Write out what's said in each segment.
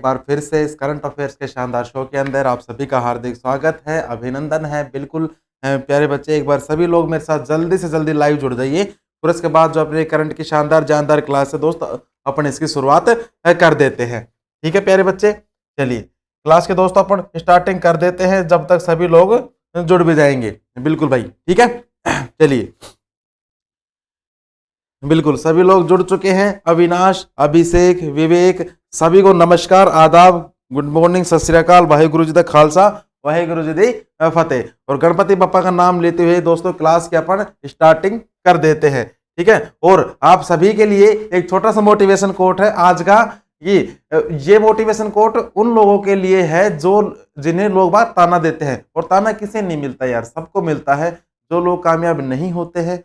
बार फिर से इस करंट अफेयर्स के शानदार शो के अंदर आप सभी का हार्दिक स्वागत है, अभिनंदन है। बिल्कुल प्यारे बच्चे, एक बार सभी लोग मेरे साथ जल्दी से जल्दी लाइव जुड़ जाइए। फिर उसके बाद जो अपने करंट की शानदार जानदार क्लास है दोस्त, अपन इसकी शुरुआत कर देते हैं। ठीक है प्यारे बच्चे, चलिए क्लास के दोस्तों अपन स्टार्टिंग कर देते हैं जब तक सभी लोग जुड़ भी जाएंगे। बिल्कुल भाई, ठीक है। चलिए, बिल्कुल सभी लोग जुड़ चुके हैं। अविनाश, अभिषेक, विवेक, सभी को नमस्कार, आदाब, गुड मॉर्निंग, सत श्री अकाल, वाहेगुरु जी दा खालसा, वाहेगुरु जी दी फतेह। और गणपति बप्पा का नाम लेते हुए दोस्तों क्लास के अपन स्टार्टिंग कर देते हैं। ठीक है, और आप सभी के लिए एक छोटा सा मोटिवेशन कोट है आज का। ये मोटिवेशन कोट उन लोगों के लिए है जो जिन्हें लोग बात ताना देते हैं, और ताना किसे नहीं मिलता यार, सबको मिलता है। जो लोग कामयाब नहीं होते हैं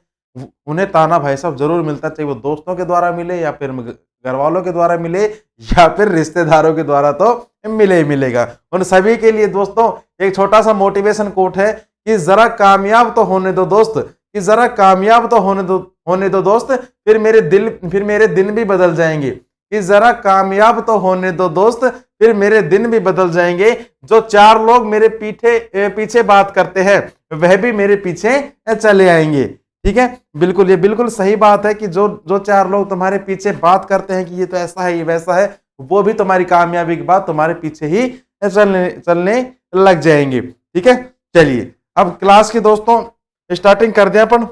उन्हें ताना भाई साहब जरूर मिलता, चाहे वो दोस्तों के द्वारा मिले या फिर घर वालों के द्वारा मिले या फिर रिश्तेदारों के द्वारा, तो मिले ही मिलेगा। उन सभी के लिए दोस्तों एक छोटा सा मोटिवेशन कोट है कि जरा कामयाब तो होने दो दोस्त, कि जरा कामयाब तो होने दो दोस्त, फिर मेरे दिन भी बदल जाएंगे। कि जरा कामयाब तो होने दो दोस्त, फिर मेरे दिन भी बदल जाएंगे। जो चार लोग मेरे पीछे बात करते हैं वह भी मेरे पीछे चले आएंगे। ठीक है, बिल्कुल, ये बिल्कुल सही बात है कि जो चार लोग तुम्हारे पीछे बात करते हैं कि ये तो ऐसा है, ये वैसा है, वो भी तुम्हारी कामयाबी के बाद तुम्हारे पीछे ही चलने लग जाएंगे। ठीक है, चलिए अब क्लास की दोस्तों स्टार्टिंग कर दिया अपन।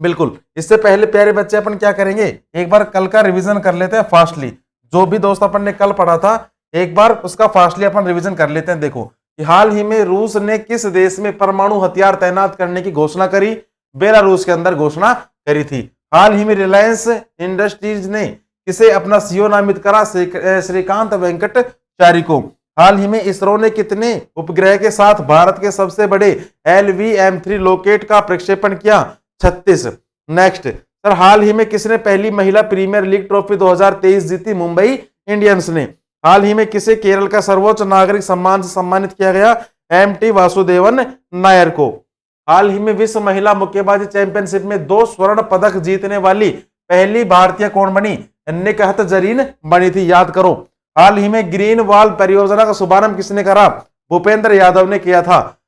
बिल्कुल, इससे पहले प्यारे बच्चे अपन क्या करेंगे, एक बार कल का रिवीजन कर लेते हैं फास्टली। जो भी दोस्त अपन ने कल पढ़ा था एक बार उसका फास्टली अपन रिवीजन कर लेते हैं। देखो कि हाल ही में रूस ने किस देश में परमाणु हथियार तैनात करने की घोषणा करी? बेलारूस के अंदर घोषणा करी थी। हाल ही में रिलायंस इंडस्ट्रीज ने किसे अपना सीईओ नामित करा? श्रीकांत वेंकटचारी को। हाल ही में इसरो ने कितने उपग्रह के साथ भारत के सबसे बड़े LVM-3 रॉकेट का प्रक्षेपण किया? 36। नेक्स्ट सर, हाल ही में किसने पहली महिला प्रीमियर लीग ट्रॉफी 2023 जीती? मुंबई इंडियंस ने। हाल ही में किसे केरल का सर्वोच्च नागरिक सम्मान से सम्मानित किया गया? MT वासुदेवन नायर को। हाल ही में विश्व महिला मुक्केबाजी चैंपियनशिप में 2 स्वर्ण पदक जीतने वाली पहली भारतीय कौन बनी? निकहत जरीन बनी थी, याद करो। हाल ही में ग्रीन वॉल परियोजना का शुभारंभ किसने करा? भूपेंद्र यादव ने किया था।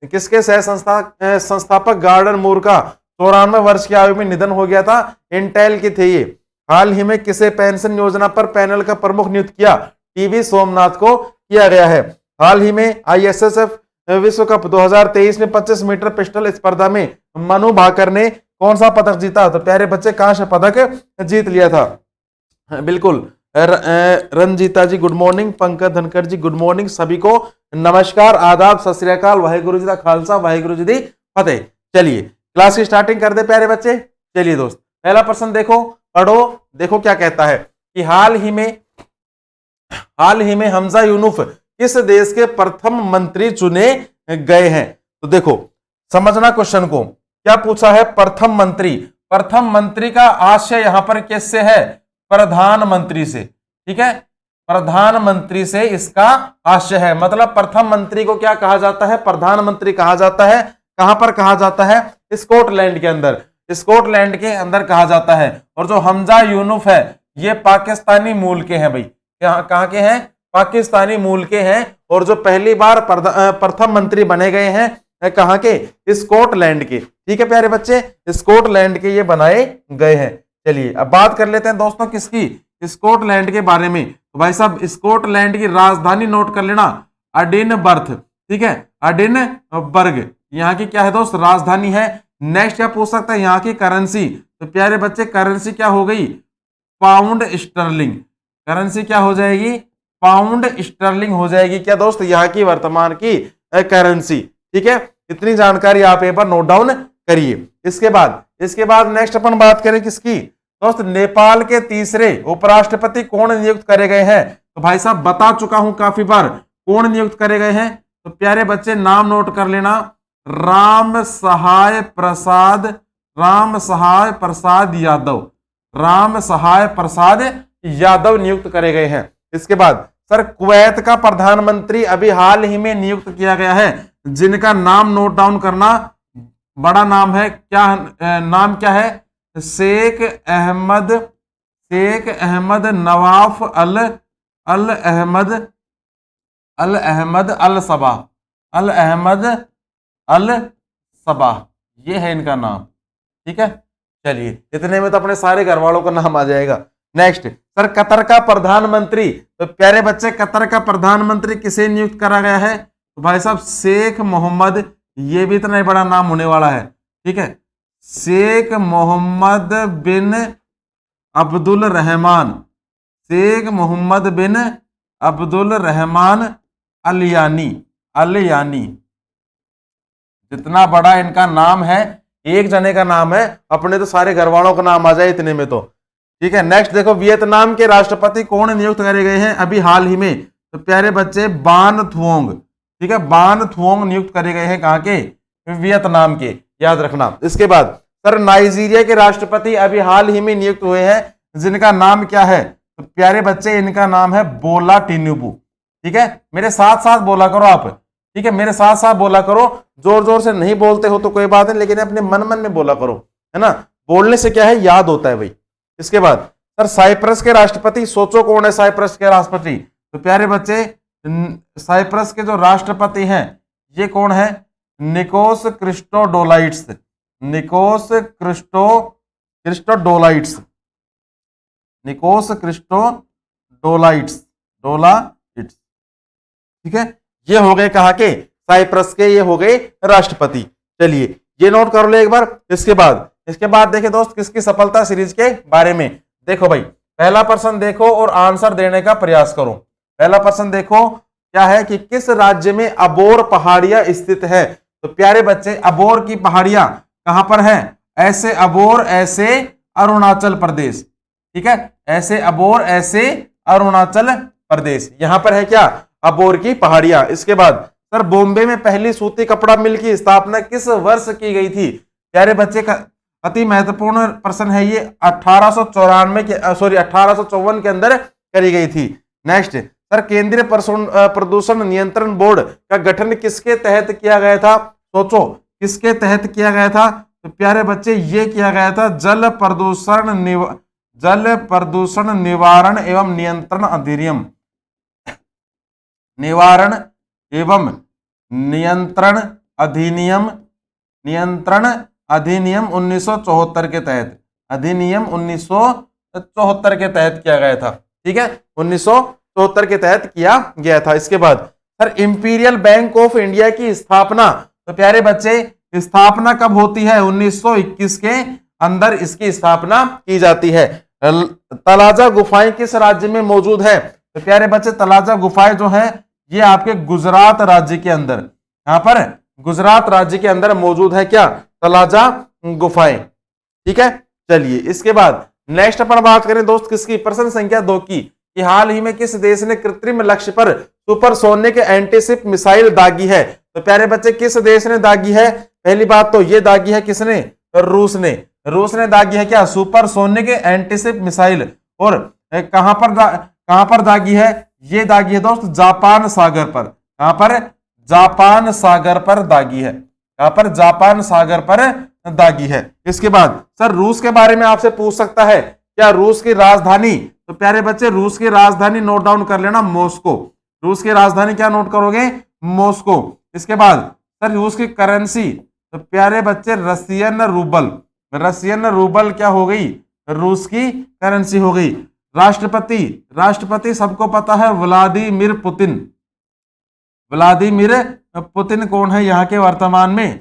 किसके सह संस्थापक गार्डन मूर का 94 वर्ष की आयु में निधन हो गया था? इंटेल के थे ये। हाल ही में किसे पेंशन योजना पर पैनल का प्रमुख नियुक्त किया? टीवी सोमनाथ को किया गया है। हाल ही में ISSF विश्व कप 2023 में 25 मीटर पिस्टल स्पर्धा में मनु भाकर ने कौन सा पदक जीता? तो प्यारे बच्चे कांस्य पदक जीत लिया था। बिल्कुल, रंजीता जी गुड मॉर्निंग, पंकज धनखड़ जी गुड मॉर्निंग, सभी को नमस्कार, आदाब, सत श्री अकाल, वाहेगुरु जी का खालसा, वाहेगुरु जी दी फतेह। चलिए क्लास की स्टार्टिंग कर दे प्यारे बच्चे। चलिए दोस्त, पहला प्रश्न देखो, पढ़ो, देखो क्या कहता है कि हाल ही में हमजा यूनुफ किस देश के प्रथम मंत्री चुने गए हैं? तो देखो समझना क्वेश्चन को, क्या पूछा है? प्रथम मंत्री। प्रथम मंत्री का आशय यहां पर किससे है? प्रधानमंत्री से। ठीक है, प्रधानमंत्री से इसका आशय है। मतलब प्रथम मंत्री को क्या कहा जाता है? प्रधानमंत्री कहा जाता है। कहां पर कहा जाता है? स्कॉटलैंड के अंदर। स्कॉटलैंड के अंदर कहा जाता है। और जो हमजा यूनुफ है ये पाकिस्तानी मूल के हैं भाई। कहां के हैं? पाकिस्तानी मूल के हैं। और जो पहली बार प्रथम मंत्री बने गए हैं कहां के? स्कॉटलैंड के। ठीक है प्यारे बच्चे, स्कॉटलैंड के ये बनाए गए हैं। चलिए अब बात कर लेते हैं दोस्तों किसकी? स्कॉटलैंड के बारे में। तो भाई साहब स्कॉटलैंड की राजधानी नोट कर लेना, एडिनबर्ग। ठीक है, एडिनबर्ग यहाँ की क्या है दोस्त? राजधानी है। नेक्स्ट क्या पूछ सकता है? यहाँ की करेंसी। तो प्यारे बच्चे करेंसी क्या हो गई? Pound sterling. करेंसी क्या हो जाएगी? पाउंड स्टर्लिंग हो जाएगी। क्या दोस्त? यहाँ की वर्तमान की करेंसी। ठीक है, इतनी जानकारी आप एक बार नोट डाउन करिए। इसके बाद नेक्स्ट अपन बात करें किसकी दोस्त? नेपाल के तीसरे उपराष्ट्रपति कौन नियुक्त करे गए हैं? तो भाई साहब बता चुका हूं काफी बार, कौन नियुक्त करे गए हैं? तो प्यारे बच्चे नाम नोट कर लेना, राम सहाय प्रसाद यादव। राम सहाय प्रसाद यादव नियुक्त करे गए हैं। इसके बाद सर कुवैत का प्रधानमंत्री अभी हाल ही में नियुक्त किया गया है, जिनका नाम नोट डाउन करना, बड़ा नाम है। क्या नाम क्या है? शेख अहमद नवाफ अल अहमद अल सबा, अल अहमद अल सबा, ये है इनका नाम। ठीक है, चलिए इतने में तो अपने सारे घर वालों का नाम आ जाएगा। नेक्स्ट सर, कतर का प्रधानमंत्री, तो प्यारे बच्चे कतर का प्रधानमंत्री किसे नियुक्त करा गया है? तो भाई साहब शेख मोहम्मद, ये भी इतना ही बड़ा नाम होने वाला है। ठीक है, शेख मोहम्मद बिन अब्दुल रहमान, शेख मोहम्मद बिन अब्दुल रहमान अल यानी। जितना बड़ा इनका नाम है, एक जने का नाम है, अपने तो सारे घर वालों का नाम आ जाए इतने में तो। ठीक है, नेक्स्ट देखो, वियतनाम के राष्ट्रपति कौन नियुक्त करे गए हैं अभी हाल ही में? तो प्यारे बच्चे बान थुओंग। ठीक है, बान थुओंग नियुक्त करे गए हैं, कहां के? वियतनाम के, याद रखना। इसके बाद सर, नाइजीरिया के राष्ट्रपति अभी हाल ही में नियुक्त हुए हैं, जिनका नाम क्या है? तो प्यारे बच्चे इनका नाम है बोला टिनुबू। ठीक है, मेरे साथ साथ बोला करो आप। ठीक है, मेरे साथ साथ बोला करो, जोर जोर से नहीं बोलते हो तो कोई बात नहीं, लेकिन अपने मन मन में बोला करो, है ना। बोलने से क्या है, याद होता है भाई। इसके बाद सर, साइप्रस के राष्ट्रपति, सोचो कौन है साइप्रस के राष्ट्रपति? तो प्यारे बच्चे साइप्रस के जो राष्ट्रपति हैं ये कौन है? निकोस क्रिस्टोडोलाइट्स, निकोस क्रिस्टोडोलाइट्स, निकोस क्रिस्टोडोलाइट्स, डोलाइट्स। ठीक है, ये हो गए कहा के? साइप्रस के, ये हो गए राष्ट्रपति। चलिए ये नोट कर लो एक बार। इसके बाद देखिए दोस्त, किसकी सफलता सीरीज के बारे में। देखो भाई, पहला प्रश्न देखो और आंसर देने का प्रयास करो। पहला प्रश्न देखो क्या है कि किस राज्य में अबोर पहाड़ियां स्थित है? तो प्यारे बच्चे अबोर की पहाड़ियां कहां पर है? ऐसे अबोर, ऐसे अरुणाचल प्रदेश। ठीक है, ऐसे अबोर, ऐसे अरुणाचल प्रदेश, यहां पर है क्या? अबोर की पहाड़ियां। इसके बाद सर, बॉम्बे में पहली सूती कपड़ा मिल की स्थापना किस वर्ष की गई थी? प्यारे बच्चे का अति महत्वपूर्ण प्रश्न है ये, 1854 के अंदर करी गई थी। नेक्स्ट सर, केंद्रीय प्रदूषण नियंत्रण बोर्ड का गठन किसके तहत किया गया था? सोचो किसके तहत किया गया था? तो प्यारे बच्चे ये किया गया था जल प्रदूषण निवारण एवं नियंत्रण अधिनियम, निवारण एवं नियंत्रण अधिनियम, नियंत्रण अधिनियम 1974 के तहत, अधिनियम 1974 के तहत किया गया था। ठीक है, 1974 के तहत किया गया था। इसके बाद sir, imperial bank of India की स्थापना, तो प्यारे बच्चे स्थापना कब होती है? 1921 के अंदर इसकी स्थापना की जाती है। तलाजा गुफाएं किस राज्य में मौजूद है? तो प्यारे बच्चे तलाजा गुफाएं जो है ये आपके गुजरात राज्य के अंदर, यहां पर गुजरात राज्य के अंदर मौजूद है क्या? तलाजा गुफाएं। ठीक है, चलिए इसके बाद नेक्स्ट अपन बात करें दोस्त किसकी? प्रश्न संख्या 2 की, कि हाल ही में किस देश ने कृत्रिम लक्ष्य पर सुपरसोनिक एंटीशिप मिसाइल दागी है? तो प्यारे बच्चे किस देश ने दागी है? पहली बात तो ये दागी है किसने? रूस ने। रूस ने दागी है क्या? Supersonic antiship missile. और कहां पर दागी है? ये दागी है दोस्त जापान सागर पर। कहां पर? जापान सागर पर दागी है। कहां पर? जापान सागर पर दागी है। इसके बाद सर, रूस के बारे में आपसे पूछ सकता है क्या रूस की राजधानी? तो प्यारे बच्चे रूस की राजधानी नोट डाउन कर लेना, मॉस्को। रूस की राजधानी क्या नोट करोगे? मॉस्को। इसके बाद सर, रूस की करेंसी, तो प्यारे बच्चे रशियन रूबल। रशियन रूबल क्या हो गई? रूस की करेंसी हो गई। राष्ट्रपति सबको पता है व्लादिमीर पुतिन। व्लादिमीर पुतिन कौन है यहाँ के वर्तमान में?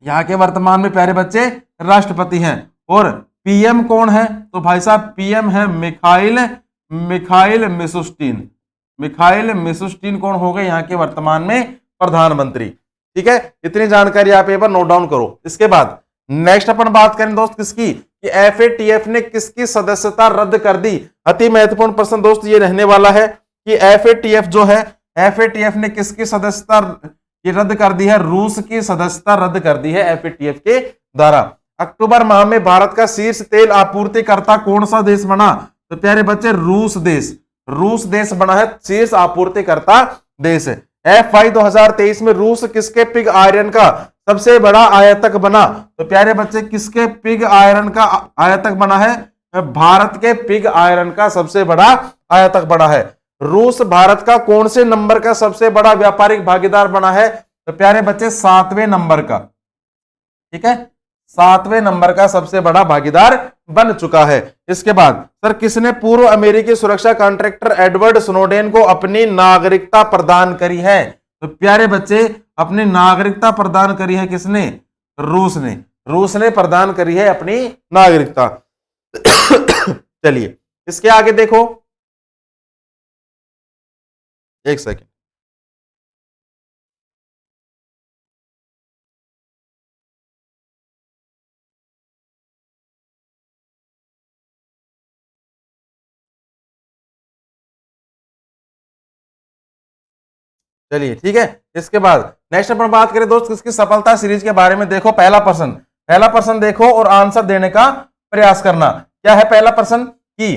यहाँ के वर्तमान में प्यारे बच्चे राष्ट्रपति हैं। और पीएम कौन है? तो भाई साहब पीएम है मिखाइल मिशुस्टिन। मिखाइल मिशुस्टिन कौन हो गए यहाँ के वर्तमान में? प्रधानमंत्री। ठीक है, इतनी जानकारी आप एक बार नोट डाउन करो। इसके बाद नेक्स्ट अपन बात करें दोस्त किसकी? कि एफएटीएफ ने किसकी सदस्यता रद्द कर दी? अति महत्वपूर्ण प्रश्न दोस्त ये रहने वाला है कि एफएटीएफ जो है, एफएटीएफ ने किसकी सदस्यता ये रद्द कर दी है? रूस की सदस्यता रद्द कर दी है एफएटीएफ के द्वारा। अक्टूबर माह में भारत का शीर्ष तेल आपूर्तिकर्ता कौन सा देश बना? तो प्यारे बच्चे रूस देश। रूस देश बना है शीर्ष आपूर्तिकर्ता देश। FY 2023 में रूस किसके पिग आयरन का सबसे बड़ा आयातक बना? तो प्यारे बच्चे किसके पिग आयरन का आयातक बना है? भारत के पिग आयरन का सबसे बड़ा आयातक बना है। रूस भारत का कौन से नंबर का सबसे बड़ा व्यापारिक भागीदार बना है? तो प्यारे बच्चे 7वें नंबर का, ठीक है, 7वें नंबर का सबसे बड़ा भागीदार बन चुका है। इसके बाद सर किसने पूर्व अमेरिकी सुरक्षा कॉन्ट्रैक्टर एडवर्ड स्नोडेन को अपनी नागरिकता प्रदान करी है? तो प्यारे बच्चे अपनी नागरिकता प्रदान करी है किसने? रूस ने। रूस ने प्रदान करी है अपनी नागरिकता। चलिए इसके आगे देखो, एक सेकेंड, चलिए ठीक है। इसके बाद नेक्स्ट अपन बात करें दोस्त किसकी सफलता सीरीज के बारे में। देखो पहला प्रश्न देखो और आंसर देने का प्रयास करना। क्या है पहला प्रश्न? कि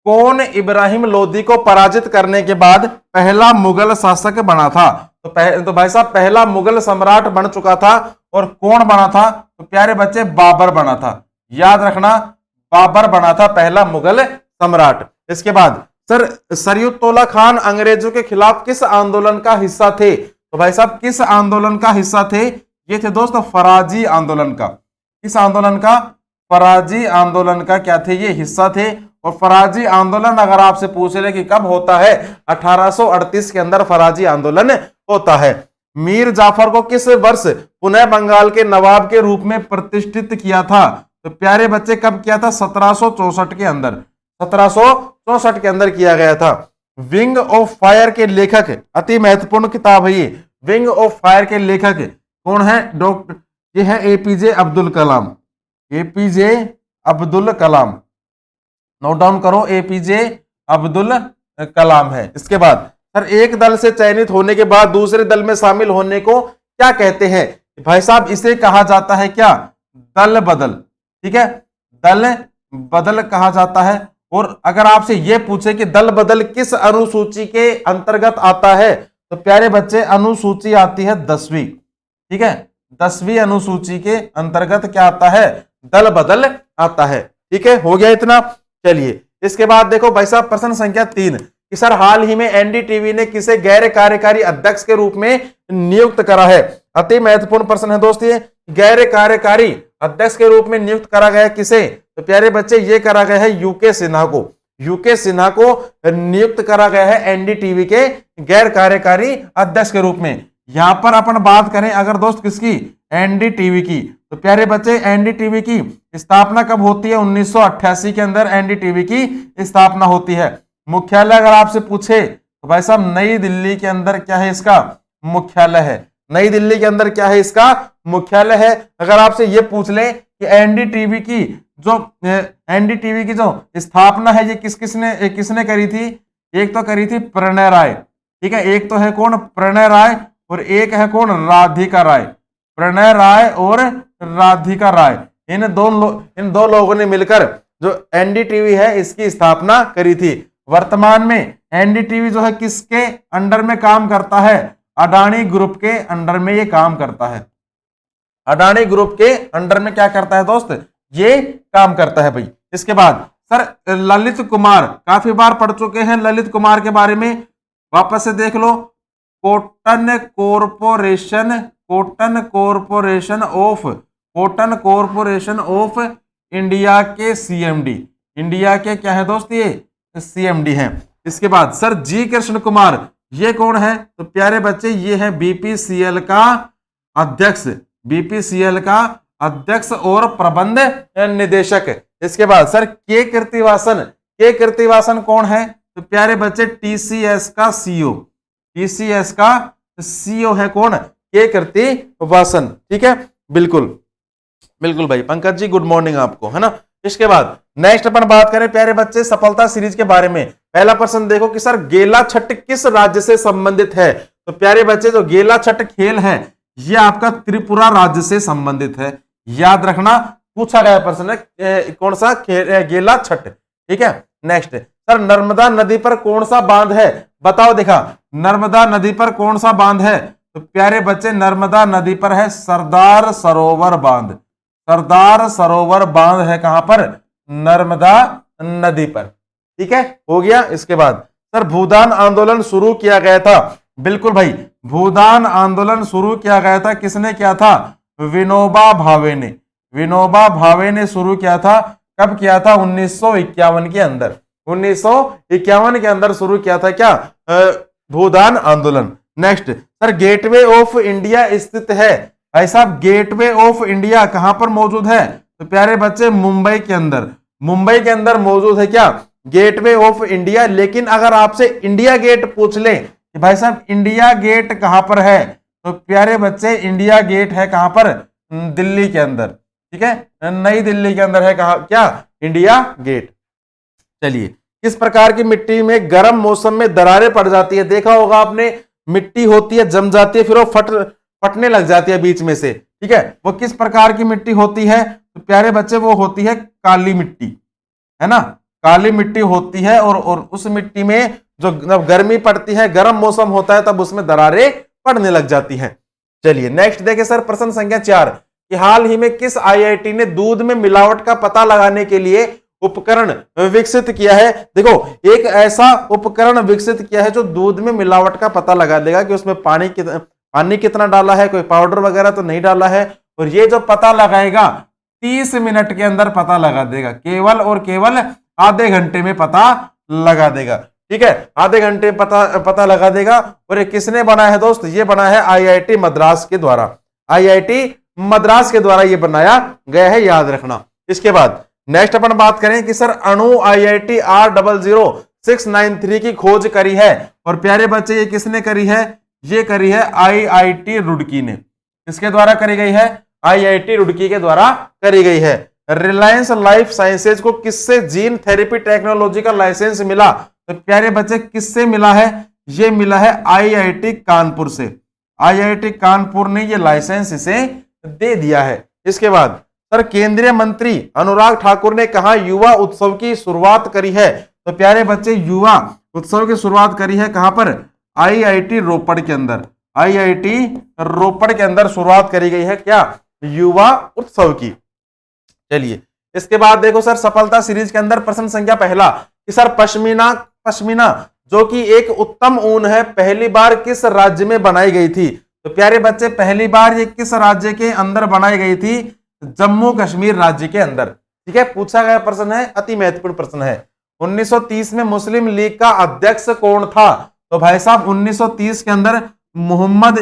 कौन इब्राहिम लोदी को पराजित करने के बाद पहला मुगल शासक बना था? तो भाई साहब पहला मुगल सम्राट बन चुका था। और कौन बना था? तो प्यारे बच्चे बाबर बना था। याद रखना, बाबर बना था पहला मुगल सम्राट। इसके बाद सर सरयुद्दौला खान अंग्रेजों के खिलाफ किस आंदोलन का हिस्सा थे? तो भाई साहब किस आंदोलन का हिस्सा थे? ये थे दोस्त फराजी आंदोलन का। किस आंदोलन का? फराजी आंदोलन का क्या थे? ये हिस्सा थे। और फराजी आंदोलन अगर आपसे पूछ ले कि कब होता है, 1838 के अंदर फराजी आंदोलन होता है। मीर जाफर को किस वर्ष पुनः बंगाल के नवाब के रूप में प्रतिष्ठित किया था? तो प्यारे बच्चे कब किया था? 1764 के अंदर, 1764 के अंदर किया गया था। विंग ऑफ फायर के लेखक, अति महत्वपूर्ण किताब है ये। विंग ऑफ फायर के लेखक कौन है? ये है APJ Abdul Kalam. APJ Abdul Kalam, note down करो, एपीजे अब्दुल कलाम है। इसके बाद सर एक दल से चयनित होने के बाद दूसरे दल में शामिल होने को क्या कहते हैं? भाई साहब इसे कहा जाता है क्या? दल बदल। ठीक है, दल बदल कहा जाता है। और अगर आपसे यह पूछे कि दल बदल किस अनुसूची के अंतर्गत आता है, तो प्यारे बच्चे अनुसूची आती है 10वीं। ठीक है, 10वीं अनुसूची के अंतर्गत क्या आता है? दल बदल आता है। ठीक है, हो गया इतना। चलिए इसके बाद देखो भाई साहब प्रश्न संख्या 3 कि सर हाल ही में एनडीटीवी ने किसे गैर कार्यकारी अध्यक्ष के रूप में नियुक्त करा है? अति महत्वपूर्ण प्रश्न है दोस्त ये। गैर कार्यकारी अध्यक्ष के रूप में नियुक्त करा गया किसे? तो प्यारे बच्चे ये करा गया है यूके सिन्हा को। यूके सिन्हा को नियुक्त करा गया है एनडीटीवी के गैर कार्यकारी अध्यक्ष के रूप में। यहां पर अपन बात करें अगर दोस्त किसकी? एनडीटीवी की। तो प्यारे बच्चे एनडीटीवी की स्थापना कब होती है? 1988 के अंदर एनडीटीवी की स्थापना होती है। मुख्यालय अगर आपसे पूछे तो भाई साहब नई दिल्ली के अंदर क्या है इसका मुख्यालय है? नई दिल्ली के अंदर क्या है इसका मुख्यालय है? अगर आपसे ये पूछ ले कि एनडीटीवी की जो स्थापना है ये किसने करी थी? एक तो करी थी प्रणय राय। ठीक है, एक तो है कौन? प्रणय राय, और एक है कौन? राधिका राय। प्रणय राय और राधिका राय, इन दो लोगों ने मिलकर जो एनडीटीवी है इसकी स्थापना करी थी। वर्तमान में एनडीटीवी जो है किसके अंडर में काम करता है? अडानी ग्रुप के अंडर में ये काम करता है। अडानी ग्रुप के अंडर में क्या करता है दोस्त? ये काम करता है भाई। इसके बाद सर ललित कुमार, काफी बार पढ़ चुके हैं ललित कुमार के बारे में, वापस से देख लो। कॉटन कॉरपोरेशन ऑफ इंडिया के सीएमडी। इंडिया के क्या है दोस्त? ये सीएमडी हैं। इसके बाद सर जी कृष्ण कुमार, ये कौन है? तो प्यारे बच्चे ये है बीपीसीएल का अध्यक्ष। बीपीसीएल का अध्यक्ष और प्रबंध निदेशक। इसके बाद सर के कीर्तिवासन कौन है? तो प्यारे बच्चे टीसीएस का सीईओ। टीसीएस का सीईओ है कौन? के कीर्तिवासन। ठीक है, बिल्कुल बिल्कुल भाई। पंकज जी गुड मॉर्निंग आपको, है ना। इसके बाद नेक्स्ट अपन बात करें प्यारे बच्चे सफलता सीरीज के बारे में। पहला प्रश्न देखो कि सर गेला छठ किस राज्य से संबंधित है? तो प्यारे बच्चे जो गेला छठ खेल है ये आपका त्रिपुरा राज्य से संबंधित है। याद रखना, पूछा गया प्रश्न है कौन सा? गेला छठ। ठीक है, नेक्स्ट सर नर्मदा नदी पर कौन सा बांध है? बताओ देखा, नर्मदा नदी पर कौन सा बांध है? तो प्यारे बच्चे नर्मदा नदी पर है सरदार सरोवर बांध। सरदार सरोवर बांध है कहां पर? नर्मदा नदी पर। ठीक है, हो गया। इसके बाद सर भूदान आंदोलन शुरू किया गया था। बिल्कुल भाई, भूदान आंदोलन शुरू किया गया था, किसने किया था? विनोबा भावे ने। विनोबा भावे ने शुरू किया था। कब किया था? 1951 के अंदर। 1951 के अंदर शुरू किया था क्या? भूदान आंदोलन। Next sir gateway of India स्थित है। भाई साहब गेटवे ऑफ इंडिया कहां पर मौजूद है? तो प्यारे बच्चे मुंबई के अंदर। मुंबई के अंदर मौजूद है क्या? Gateway of India. लेकिन अगर आपसे इंडिया गेट पूछ ले कि भाई साहब इंडिया गेट कहां पर है, तो प्यारे बच्चे इंडिया गेट है कहां पर? दिल्ली के अंदर। ठीक है, नई दिल्ली के अंदर है कहा क्या? India Gate. चलिए, किस प्रकार की मिट्टी में गर्म मौसम में दरारें पड़ जाती है? देखा होगा आपने, मिट्टी होती है, जम जाती है, फिर वो फटने लग जाती है बीच में से। ठीक है, वो किस प्रकार की मिट्टी होती है? तो प्यारे बच्चे वो होती है काली मिट्टी, है ना? काली मिट्टी होती है और उस मिट्टी में जो जब गर्मी पड़ती है, गर्म मौसम होता है, तब उसमें दरारें पड़ने लग जाती हैं। चलिए नेक्स्ट देखें सर, प्रश्न संख्या 4 कि हाल ही में किस आईआईटी ने दूध में मिलावट का पता लगाने के लिए उपकरण विकसित किया है? देखो, एक ऐसा उपकरण विकसित किया है जो दूध में मिलावट का पता लगा देगा कि उसमें पानी कितना डाला है, कोई पाउडर वगैरह तो नहीं डाला है। और ये जो पता लगाएगा 30 मिनट के अंदर पता लगा देगा, केवल और केवल आधे घंटे में पता लगा देगा। ठीक है, आधे घंटे पता लगा देगा। और ये किसने बनाया है दोस्त? ये बना है आईआईटी मद्रास के द्वारा। आईआईटी मद्रास के द्वारा ये बनाया गया है, याद रखना। इसके बाद नेक्स्ट अपन बात करें कि सर अणु आईआईटी R00693 की खोज करी है। और प्यारे बच्चे ये किसने करी है? ये करी है आईआईटी रुड़की ने। किसके द्वारा करी गई है? आईआईटी रुड़की के द्वारा करी गई है। रिलायंस लाइफ साइंसेज को किससे जीन थेरेपी टेक्नोलॉजी का लाइसेंस मिला? तो प्यारे बच्चे किससे मिला है? ये मिला है आईआईटी कानपुर से। आईआईटी कानपुर ने ये लाइसेंस इसे दे दिया है। इसके बाद सर केंद्रीय मंत्री अनुराग ठाकुर ने कहा युवा उत्सव की शुरुआत करी है? तो प्यारे बच्चे युवा उत्सव की शुरुआत करी है कहां पर? आईआईटी रोपड़ के अंदर। आईआईटी रोपड़ के अंदर शुरुआत करी गई है क्या? युवा उत्सव की। चलिए इसके बाद देखो सर सफलता सीरीज के अंदर प्रश्न संख्या पहला कि सर पश्मीना जो कि एक उत्तम ऊन है, पहली बार किस राज्य में बनाई गई थी? तो प्यारे बच्चे पहली बार ये किस राज्य के अंदर बनाई गई थी? जम्मू कश्मीर राज्य के अंदर। ठीक है, पूछा गया प्रश्न है, अति महत्वपूर्ण प्रश्न है। 1930 में मुस्लिम लीग का अध्यक्ष कौन था? तो भाई साहब 1930 के अंदर मोहम्मद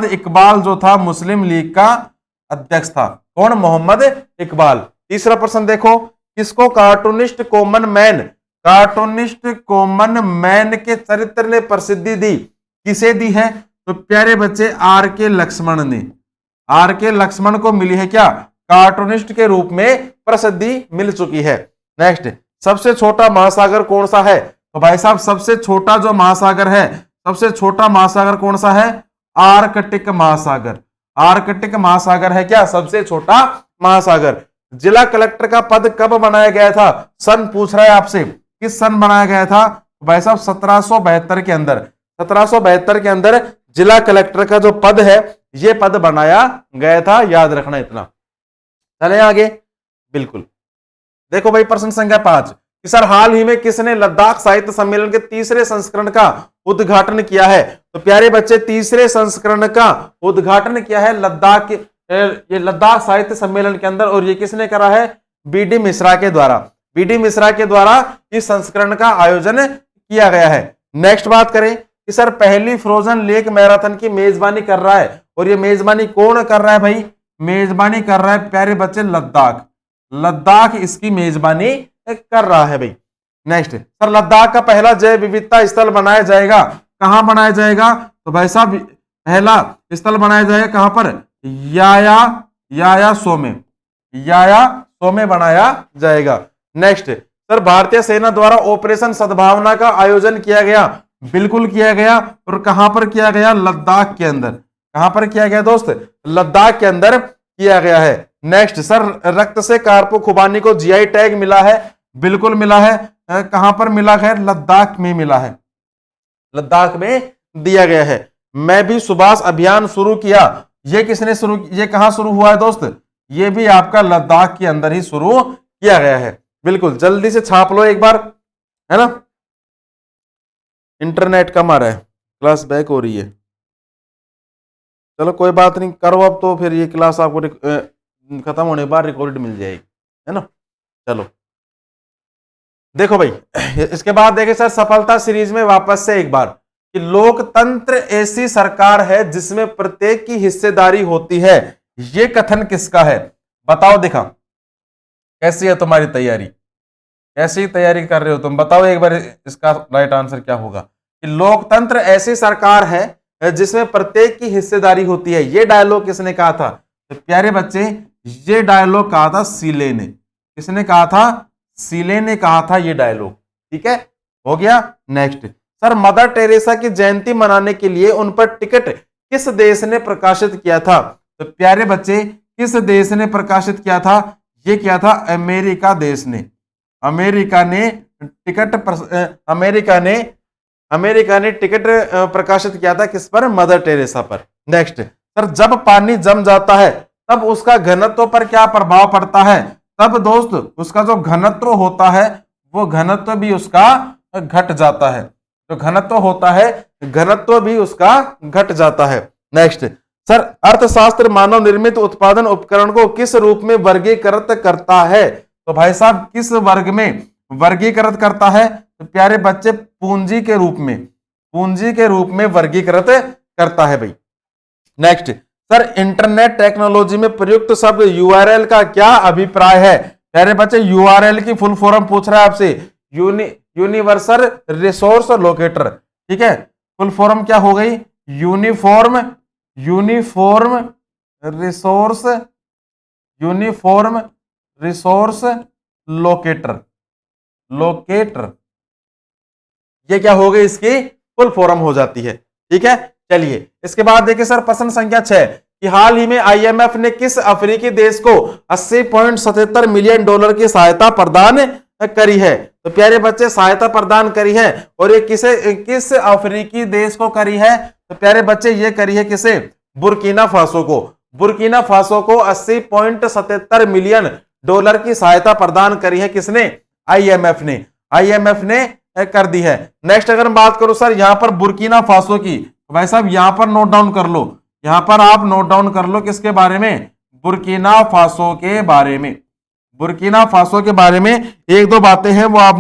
इकबाल जो था मुस्लिम लीग का अध्यक्ष था। कौन? मोहम्मद इकबाल। तीसरा प्रश्न देखो, किसको कार्टूनिस्ट कॉमन मैन के चरित्र ने प्रसिद्धि दी? किसे दी है? तो प्यारे बच्चे आर के लक्ष्मण ने। आर के लक्ष्मण को मिली है क्या? कार्टूनिस्ट के रूप में प्रसिद्धि मिल चुकी है। नेक्स्ट, सबसे छोटा महासागर कौन सा है? तो भाई साहब सबसे छोटा जो महासागर है, सबसे छोटा महासागर कौन सा है? आर्कटिक महासागर। आर्कटिक महासागर है क्या सबसे छोटा महासागर। जिला कलेक्टर का पद कब बनाया गया था? सन पूछ रहा है आपसे, किस सन बनाया गया था? भाई साहब 1772 के अंदर। 1772 के अंदर जिला कलेक्टर का जो पद है, यह पद बनाया गया था, याद रखना इतना। चले आगे। बिल्कुल, देखो भाई प्रश्न संख्या 5 कि सर हाल ही में किसने लद्दाख साहित्य सम्मेलन के तीसरे संस्करण का उद्घाटन किया है? तो प्यारे बच्चे तीसरे संस्करण का उद्घाटन किया है लद्दाख साहित्य सम्मेलन के अंदर। और ये किसने करा है? बीडी मिश्रा के द्वारा। बीडी मिश्रा के द्वारा इस संस्करण का आयोजन किया गया है। नेक्स्ट बात करें कि सर पहली फ्रोजन लेक मैराथन की मेजबानी कर रहा है, और ये मेजबानी कौन कर रहा है भाई? मेजबानी कर रहा है प्यारे बच्चे लद्दाख इसकी मेजबानी कर रहा है भाई। नेक्स्ट सर लद्दाख का पहला जैव विविधता स्थल बनाया जाएगा, कहां बनाया जाएगा? तो भाई साहब पहला स्थल बनाया जाएगा कहां पर? याया सो में बनाया जाएगा। नेक्स्ट सर भारतीय सेना द्वारा ऑपरेशन सद्भावना का आयोजन किया गया। बिल्कुल किया गया, और कहां पर किया गया? लद्दाख के अंदर। कहां पर किया गया दोस्त? लद्दाख के अंदर किया गया है। नेक्स्ट सर रक्त से कारपो खुबानी को जीआई टैग मिला है। बिल्कुल मिला है। कहां पर मिला है? लद्दाख में मिला है, लद्दाख में दिया गया है। मैं भी सुभाष अभियान शुरू किया, ये किसने शुरू? ये कहां शुरू हुआ है दोस्त? ये भी आपका लद्दाख के अंदर ही शुरू किया गया है। बिल्कुल जल्दी से छाप लो एक बार, है ना। इंटरनेट कम आ रहा है, क्लास बैक हो रही है। चलो कोई बात नहीं, करो अब तो फिर ये क्लास आपको खत्म होने के बाद रिकॉर्ड मिल जाएगी, है ना। चलो देखो भाई, इसके बाद देखे सर सफलता सीरीज में वापस से एक बार कि लोकतंत्र ऐसी सरकार है जिसमें प्रत्येक की हिस्सेदारी होती है, ये कथन किसका है? बताओ दिखा, कैसी है तुम्हारी तैयारी, कैसी तैयारी कर रहे हो तुम, बताओ एक बार इसका राइट आंसर क्या होगा। कि लोकतंत्र ऐसी सरकार है जिसमें प्रत्येक की हिस्सेदारी होती है, ये डायलॉग किसने कहा था? तो प्यारे बच्चे ये डायलॉग कहा था सीले ने। किसने कहा था? सीले ने कहा था ये डायलॉग। ठीक है, हो गया। नेक्स्ट सर, मदर टेरेसा की जयंती मनाने के लिए उन पर टिकट किस देश ने प्रकाशित किया था? तो प्यारे बच्चे किस देश ने प्रकाशित किया था? ये किया था अमेरिका देश ने। अमेरिका ने टिकट प्रकाशित किया था किस पर? मदर टेरेसा पर। नेक्स्ट सर, जब पानी जम जाता है तब उसका घनत्व पर क्या प्रभाव पड़ता है? तब दोस्त उसका जो घनत्व होता है वो घनत्व भी उसका घट जाता है। जो घनत्व होता है घनत्व भी उसका घट जाता है। नेक्स्ट सर, अर्थशास्त्र मानव निर्मित उत्पादन उपकरण को किस रूप में वर्गीकृत करता है? तो भाई साहब किस वर्ग में वर्गीकृत करता है? तो प्यारे बच्चे पूंजी के रूप में, पूंजी के रूप में वर्गीकृत करता है भाई। नेक्स्ट सर, इंटरनेट टेक्नोलॉजी में प्रयुक्त शब्द यूआरएल का क्या अभिप्राय है? प्यारे बच्चे यूआरएल की फुल फॉर्म पूछ रहा है आपसे, यूनिवर्सल रिसोर्स लोकेटर। ठीक है, फुल फॉर्म क्या हो गई? Uniform resource locator. ये क्या हो गई? इसकी फुल फॉर्म हो जाती है। ठीक है, चलिए इसके बाद देखिए सर, प्रश्न संख्या 6 कि हाल ही में आईएमएफ ने किस अफ्रीकी देश को 80.77 मिलियन डॉलर की सहायता प्रदान करी है? तो प्यारे बच्चे सहायता प्रदान करी है, और ये किस अफ्रीकी देश को करी है? तो प्यारे बच्चे ये करी है किसे? बुर्किना फासो को। बुर्किना फासो को 80.77 मिलियन डॉलर की सहायता प्रदान करी है किसने? आईएमएफ ने। आईएमएफ ने कर दी है। नेक्स्ट अगर मैं बात करूं सर यहां पर बुर्किना फासो की, भाई साहब यहां पर नोट डाउन कर लो, यहां पर आप नोट डाउन कर लो किसके बारे में? बुर्किना फासो के बारे में। बुर्किना फासो के बारे में एक दो बातें हैं वो आप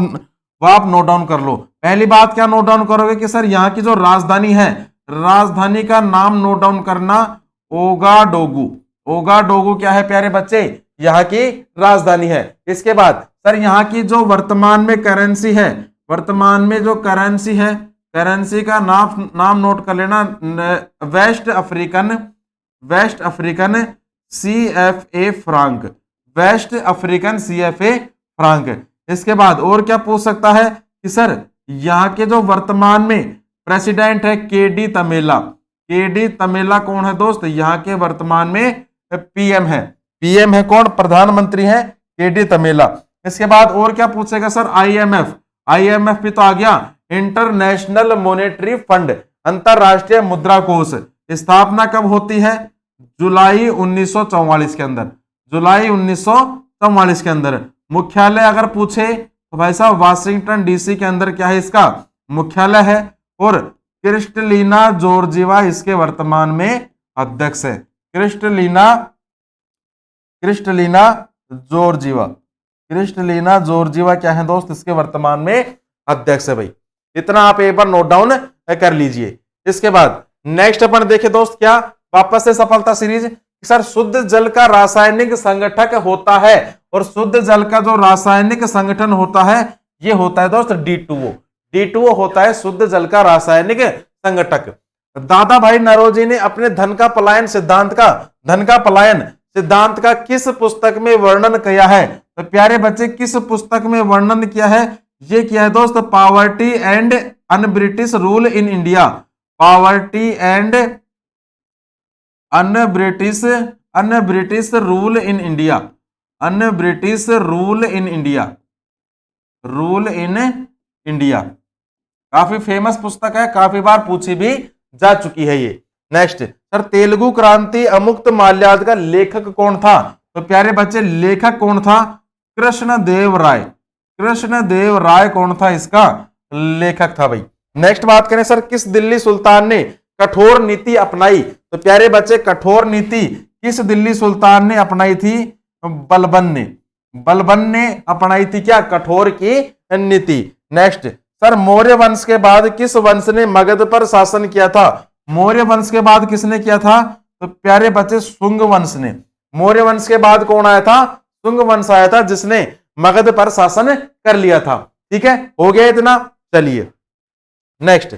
नोट डाउन कर लो। पहली बात क्या नोट डाउन करोगे कि सर यहाँ की जो राजधानी है, राजधानी का नाम नोट डाउन करना ओगाडोगु। ओगाडोगु क्या है प्यारे बच्चे? यहाँ की राजधानी है। इसके बाद सर यहाँ की जो वर्तमान में करेंसी है, वर्तमान में जो करेंसी है, करेंसी का नाम नोट कर लेना, west African CFA franc. West African CFA franc. इसके बाद और क्या पूछ सकता है कि सर यहाँ के जो वर्तमान में प्रेसिडेंट है KD तमेला। KD तमेला कौन है दोस्त? यहाँ के वर्तमान में PM है। PM है कौन? प्रधानमंत्री है KD तमेला। इसके बाद और क्या पूछेगा सर? IMF भी तो आ गया, इंटरनेशनल मॉनेटरी फंड, अंतरराष्ट्रीय मुद्रा कोष। स्थापना कब होती है? जुलाई 1944 के अंदर। जुलाई 1944 के अंदर। मुख्यालय अगर पूछे तो भाई साहब वाशिंगटन DC के अंदर क्या है इसका मुख्यालय है, और क्रिस्टलिना जॉर्जिवा इसके वर्तमान में अध्यक्ष है। क्रिस्टलिना जॉर्जिवा क्या है दोस्त? इसके वर्तमान में अध्यक्ष है भाई। इतना आप एक बार नोट डाउन कर लीजिए। इसके बाद नेक्स्ट अपन देखे दोस्त क्या, वापस से सफलता सीरीज। सर शुद्ध जल का रासायनिक संगठक होता है, और शुद्ध जल का जो रासायनिक संगठन होता है ये होता है दोस्त D2O। D2O होता है शुद्ध जल का रासायनिक संगठक। दादा भाई नौरोजी ने अपने धन का पलायन सिद्धांत का किस पुस्तक में वर्णन किया है? तो प्यारे बच्चे किस पुस्तक में वर्णन किया है? ये किया है दोस्त poverty and un-British rule in India. Poverty and un-British rule in India. Un-British rule in India. काफी फेमस पुस्तक है, काफी बार पूछी भी जा चुकी है ये। नेक्स्ट सर, तेलुगु क्रांति अमुक्त माल्यार्द का लेखक कौन था? तो प्यारे बच्चे लेखक कौन था? कृष्णदेव राय। कृष्णदेव राय कौन था? इसका लेखक था भाई। नेक्स्ट बात करें सर, किस दिल्ली सुल्तान ने कठोर नीति अपनाई? तो प्यारे बच्चे कठोर नीति किस दिल्ली सुल्तान ने अपनाई थी? बलबन ने। बलबन ने अपनाई थी क्या? कठोर की नीति। नेक्स्ट सर, मौर्य वंश के बाद किस वंश ने मगध पर शासन किया था? मौर्य वंश के बाद किसने किया था? तो प्यारे बच्चे शुंग वंश ने। मौर्य वंश के बाद कौन आया था? शुंग वंश आया था, जिसने मगध पर शासन कर लिया था। ठीक है, हो गया इतना। चलिए नेक्स्ट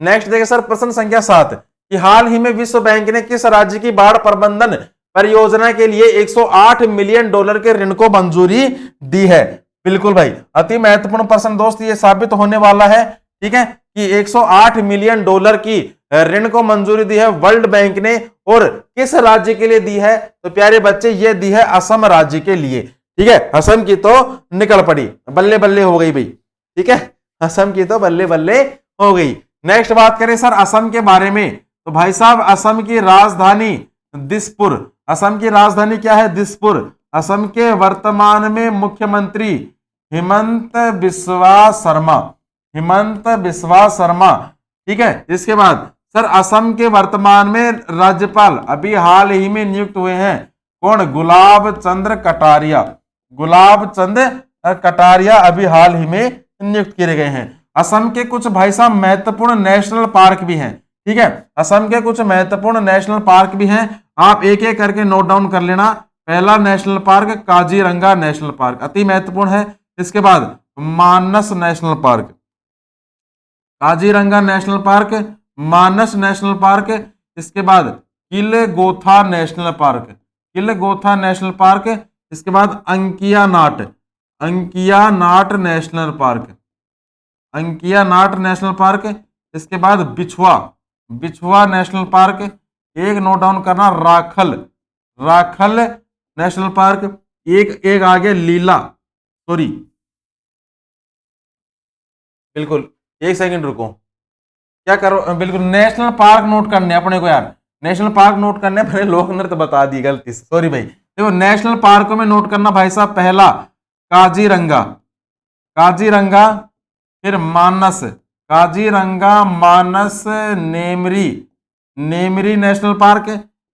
देखिए सर, प्रश्न संख्या 7 कि हाल ही में विश्व बैंक ने किस राज्य की बाढ़ प्रबंधन परियोजना के लिए 108 मिलियन डॉलर के ऋण को मंजूरी दी है? बिल्कुल भाई, अति महत्वपूर्ण प्रश्न दोस्त ये साबित होने वाला है। ठीक है, कि 108 मिलियन डॉलर की ऋण को मंजूरी दी है वर्ल्ड बैंक ने, और किस राज्य के लिए दी है? तो प्यारे बच्चे ये दी है असम राज्य के लिए। ठीक है, असम की तो निकल पड़ी, बल्ले बल्ले हो गई भाई। ठीक है, असम की तो बल्ले बल्ले हो गई। नेक्स्ट बात करें सर असम के बारे में, तो भाई साहब असम की राजधानी दिसपुर। असम की राजधानी क्या है? दिसपुर। असम के वर्तमान में मुख्यमंत्री हिमंत बिस्वा शर्मा। हिमंत बिस्वा शर्मा। ठीक है, इसके बाद सर असम के वर्तमान में राज्यपाल अभी हाल ही में नियुक्त हुए हैं कौन? गुलाब चंद्र कटारिया। गुलाब चंद्र कटारिया अभी हाल ही में नियुक्त किए गए हैं। असम के कुछ भाई साहब महत्वपूर्ण नेशनल पार्क भी हैं। ठीक है, असम के कुछ महत्वपूर्ण नेशनल पार्क भी हैं, आप एक एक करके नोट डाउन कर लेना। पहला national park Kaziranga national park, अति महत्वपूर्ण है। इसके बाद Manas national park, Kaziranga national park, Manas national park. इसके बाद Kilgotha national park, Kilgotha national park. इसके बाद Ankiyanat, Ankiyanat national park, Ankiyanat national park. इसके बाद बिछुआ, बिछुआ नेशनल पार्क। एक नोट डाउन करना राखल, राखल नेशनल पार्क। एक आगे लीला, सॉरी बिल्कुल एक सेकंड रुको, क्या करो, बिल्कुल नेशनल पार्क नोट करने अपने को यार, नेशनल पार्क नोट करने, पहले लोक नृत्य बता दी गलती से, सॉरी भाई। देखो नेशनल पार्कों में नोट करना भाई साहब, पहला काजीरंगा, काजीरंगा, फिर मानस, काजीरंगा, मानस, नेमरी, नेमरी नेशनल पार्क।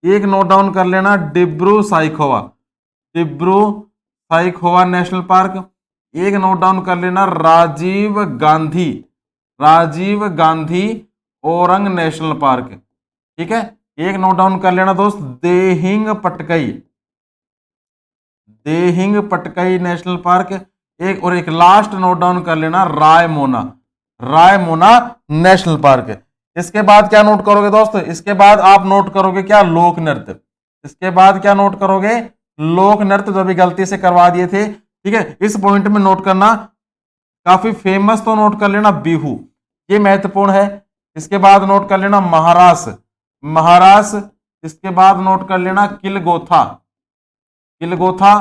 एक नोट डाउन कर लेना डिब्रू साइखोवा, डिब्रू साइखोवा नेशनल पार्क। एक नोट डाउन कर लेना राजीव गांधी, राजीव गांधी ओरंग नेशनल पार्क। ठीक है, एक नोट डाउन कर लेना दोस्त देहिंग पटकई, देहिंग पटकई नेशनल पार्क। एक और एक लास्ट नोट डाउन कर लेना रायमोना, रायमोना नेशनल पार्क। इसके बाद क्या नोट करोगे दोस्त? इसके बाद आप नोट करोगे क्या? लोक नृत्य। इसके बाद क्या नोट करोगे? लोक नृत्य, जो भी गलती से करवा दिए थे। ठीक है, इस पॉइंट में नोट करना, काफी फेमस तो नोट कर लेना बिहू, ये महत्वपूर्ण है। इसके बाद नोट कर लेना महाराष्ट्र, महाराष्ट्र। इसके बाद नोट कर लेना किलगोथा, किलगोथा।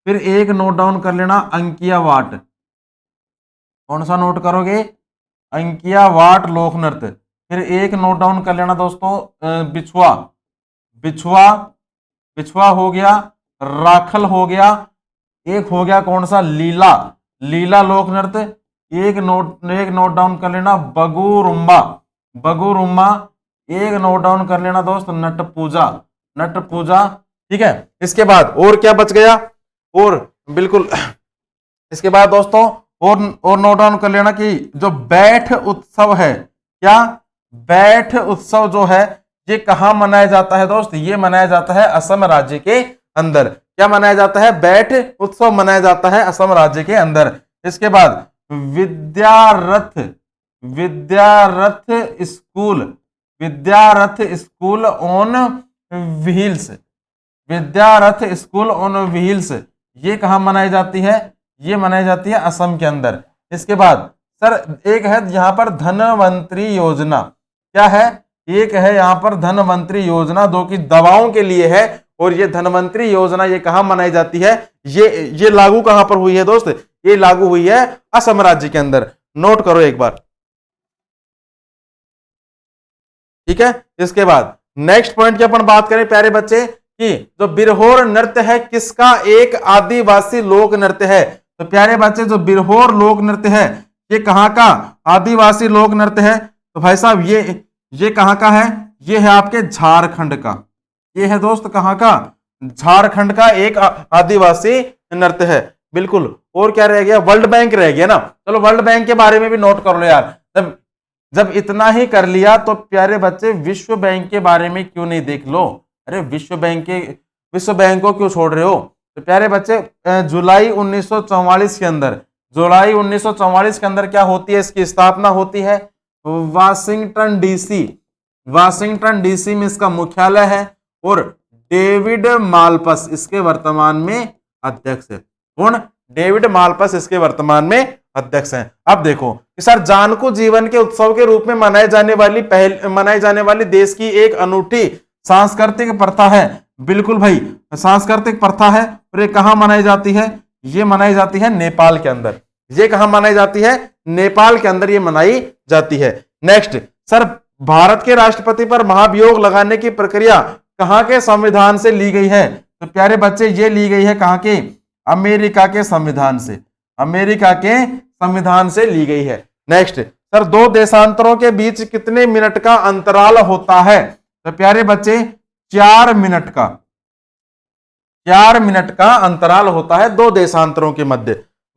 फिर एक नोट डाउन कर लेना अंकियावाट। कौन सा नोट करोगे? अंकियावाट लोक नृत्य। फिर एक नोट डाउन कर लेना दोस्तों बिछुआ, बिछुआ, बिछुआ हो गया, राखल हो गया। एक हो गया कौन सा? लीला, लीला लोक नृत्य। एक नोट डाउन कर लेना बगुरुम्बा, बगुरुम्बा। एक नोट डाउन कर लेना दोस्त नट पूजा, नट पूजा। ठीक है, इसके बाद और क्या बच गया? और बिल्कुल इसके बाद दोस्तों और नोट डाउन कर लेना कि जो बैठ उत्सव है, क्या बैठ उत्सव जो है ये कहां मनाया जाता है दोस्त? ये मनाया जाता है असम राज्य के अंदर। क्या मनाया जाता है? बैठ उत्सव मनाया जाता है असम राज्य के अंदर। इसके बाद Vidyarath, Vidyarath school, Vidyarath school on wheels, Vidyarath school on wheels, ये कहां मनाई जाती है? ये मनाई जाती है असम के अंदर। इसके बाद सर एक है यहां पर धनवंतरी योजना, क्या है? एक है यहां पर धनवंतरी योजना जो कि दवाओं के लिए है, और ये धनवंतरी योजना ये कहां मनाई जाती है? ये लागू कहां पर हुई है दोस्त? ये लागू हुई है असम राज्य के अंदर। नोट करो एक बार। ठीक है, इसके बाद नेक्स्ट पॉइंट की अपन बात करें प्यारे बच्चे कि जो बिरहोर नृत्य है किसका एक आदिवासी लोक नृत्य है। तो प्यारे बच्चे जो बिरहोर लोक नृत्य है ये कहाँ का आदिवासी लोक नृत्य है। तो भाई साहब ये कहाँ का है, ये है आपके झारखंड का। ये है दोस्त कहाँ का, झारखंड का एक आदिवासी नृत्य है। बिल्कुल। और क्या रह गया, वर्ल्ड बैंक रह गया ना। चलो वर्ल्ड बैंक के बारे में भी नोट कर लो यार। जब इतना ही कर लिया तो प्यारे बच्चे विश्व बैंक के बारे में क्यों नहीं देख लो। अरे विश्व बैंक को क्यों छोड़ रहे हो। तो प्यारे बच्चे जुलाई 1944 के अंदर, जुलाई 1944 के अंदर क्या होती है, इसकी स्थापना होती है वाशिंगटन डीसी। वाशिंगटन डीसी में इसका मुख्यालय है और डेविड मालपस इसके वर्तमान में अध्यक्ष है। कौन, डेविड मालपस इसके वर्तमान में अध्यक्ष हैं। अब देखो कि सर जानकू जीवन के उत्सव के रूप में मनाई जाने वाली देश की एक अनूठी सांस्कृतिक प्रथा है। बिल्कुल भाई, सांस्कृतिक प्रथा है। और ये कहां मनाई जाती है, ये मनाई जाती है नेपाल के अंदर। ये कहां मनाई जाती है, नेपाल के अंदर ये मनाई जाती है। नेक्स्ट सर, भारत के राष्ट्रपति पर महाभियोग लगाने की प्रक्रिया कहां के संविधान से ली गई है। तो प्यारे बच्चे ये ली गई है कहां के, अमेरिका के संविधान से। अमेरिका के संविधान से ली गई है। नेक्स्ट सर, दो देशांतरों के बीच कितने मिनट का अंतराल होता है। तो प्यारे बच्चे 4 मिनट का, 4 मिनट का अंतराल होता है दो देशांतरों के मध्य।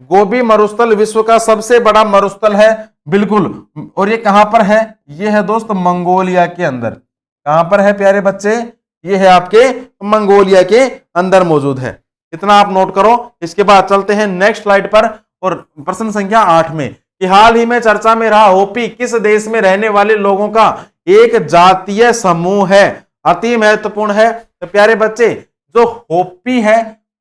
गोबी मरुस्थल विश्व का सबसे बड़ा मरुस्थल है। बिल्कुल। और ये कहां पर है, ये है दोस्त मंगोलिया के अंदर। कहां पर है प्यारे बच्चे, ये है आपके मंगोलिया के अंदर मौजूद है। इतना आप नोट करो। इसके बाद चलते हैं नेक्स्ट स्लाइड पर और प्रश्न संख्या 8 में कि हाल ही में चर्चा में रहा होपी किस देश में रहने वाले लोगों का एक जातीय समूह है। अति महत्वपूर्ण है। तो प्यारे बच्चे जो होपी है,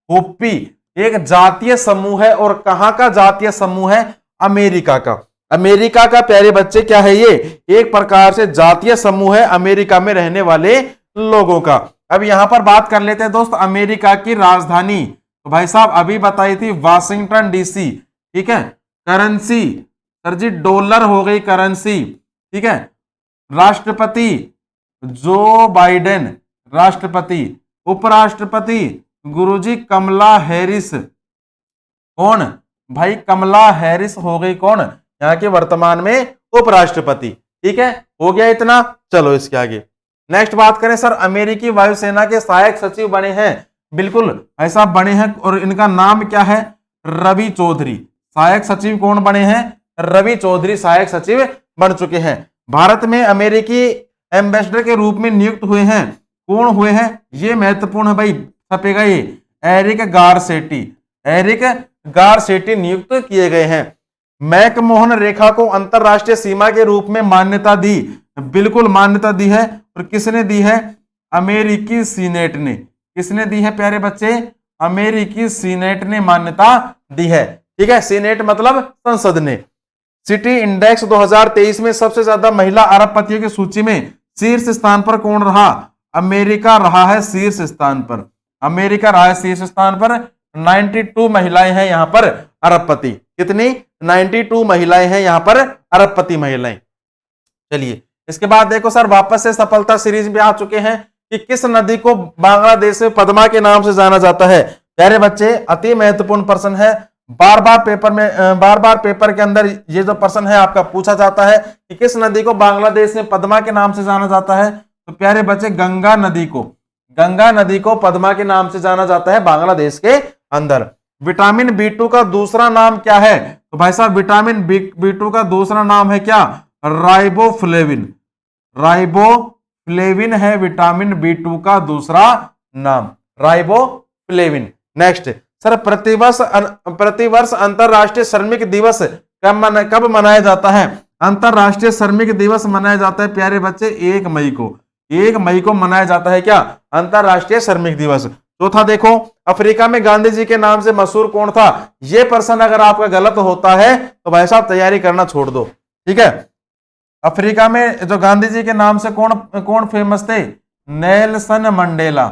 होपी एक जातीय समूह है। और कहां का जातीय समूह है, अमेरिका का। अमेरिका का प्यारे बच्चे क्या है, ये एक प्रकार से जातीय समूह है अमेरिका में रहने वाले लोगों का। अब यहां पर बात कर लेते हैं दोस्त अमेरिका की राजधानी। तो भाई साहब अभी बताई थी वाशिंगटन डीसी। ठीक है। करेंसी सर जी डॉलर हो गई करेंसी। ठीक है। राष्ट्रपति जो बाइडेन राष्ट्रपति। उपराष्ट्रपति गुरुजी कमला हैरिस। कौन भाई, कमला हैरिस हो गई कौन, यहाँ के वर्तमान में उपराष्ट्रपति। ठीक है, हो गया इतना। चलो इसके आगे नेक्स्ट बात करें सर, अमेरिकी वायुसेना के सहायक सचिव बने हैं। बिल्कुल ऐसा बने हैं और इनका नाम क्या है, रवि चौधरी। सहायक सचिव कौन बने हैं, रवि चौधरी सहायक सचिव बन चुके हैं। भारत में अमेरिकी एम्बेसडर के रूप में नियुक्त हुए हैं। कौन हुए हैं, ये महत्वपूर्ण है भाई, छपेगा ये, एरिक गारसेटी। एरिक गारसेटी नियुक्त किए गए हैं। मैकमोहन रेखा को अंतरराष्ट्रीय सीमा के रूप में मान्यता दी। बिल्कुल मान्यता दी है। और किसने दी है, अमेरिकी सीनेट ने। किसने दी है प्यारे बच्चे, अमेरिकी सीनेट ने मान्यता दी है। ठीक है, सीनेट मतलब संसद ने। सिटी इंडेक्स 2023 में सबसे ज्यादा महिला अरबपतियों की सूची में शीर्ष स्थान पर कौन रहा, अमेरिका रहा है शीर्ष स्थान पर। अमेरिका रहा है शीर्ष स्थान पर। 92 महिलाएं हैं यहां पर अरबपति। कितनी, 92 महिलाएं हैं यहां पर अरबपति महिलाएं। चलिए इसके बाद देखो सर, वापस से सफलता सीरीज में आ चुके हैं कि किस नदी को बांग्लादेश में पद्मा के नाम से जाना जाता है। प्यारे बच्चे अति महत्वपूर्ण प्रश्न है। बार बार पेपर के अंदर ये जो प्रश्न है आपका पूछा जाता है कि किस नदी को बांग्लादेश में पद्मा के नाम से जाना जाता है। तो प्यारे बच्चे गंगा नदी को पद्मा के नाम से जाना जाता है बांग्लादेश के अंदर। विटामिन B2 का दूसरा नाम क्या है, तो भाई साहब विटामिन B2 का दूसरा नाम है क्या, राइबोफ्लेविन। राइबोफ्लेविन है विटामिन B2 का दूसरा नाम, राइबोफ्लेविन। नेक्स्ट सर, प्रतिवर्ष अंतरराष्ट्रीय श्रमिक दिवस कब मनाया जाता है। अंतरराष्ट्रीय श्रमिक दिवस मनाया जाता है प्यारे बच्चे 1 मई को। 1 मई को मनाया जाता है क्या, अंतरराष्ट्रीय श्रमिक दिवस। चौथा देखो, अफ्रीका में गांधी जी के नाम से मशहूर कौन था। यह प्रश्न अगर आपका गलत होता है तो भाई साहब तैयारी करना छोड़ दो। ठीक है, अफ्रीका में जो गांधी जी के नाम से कौन फेमस थे, नेल्सन मंडेला।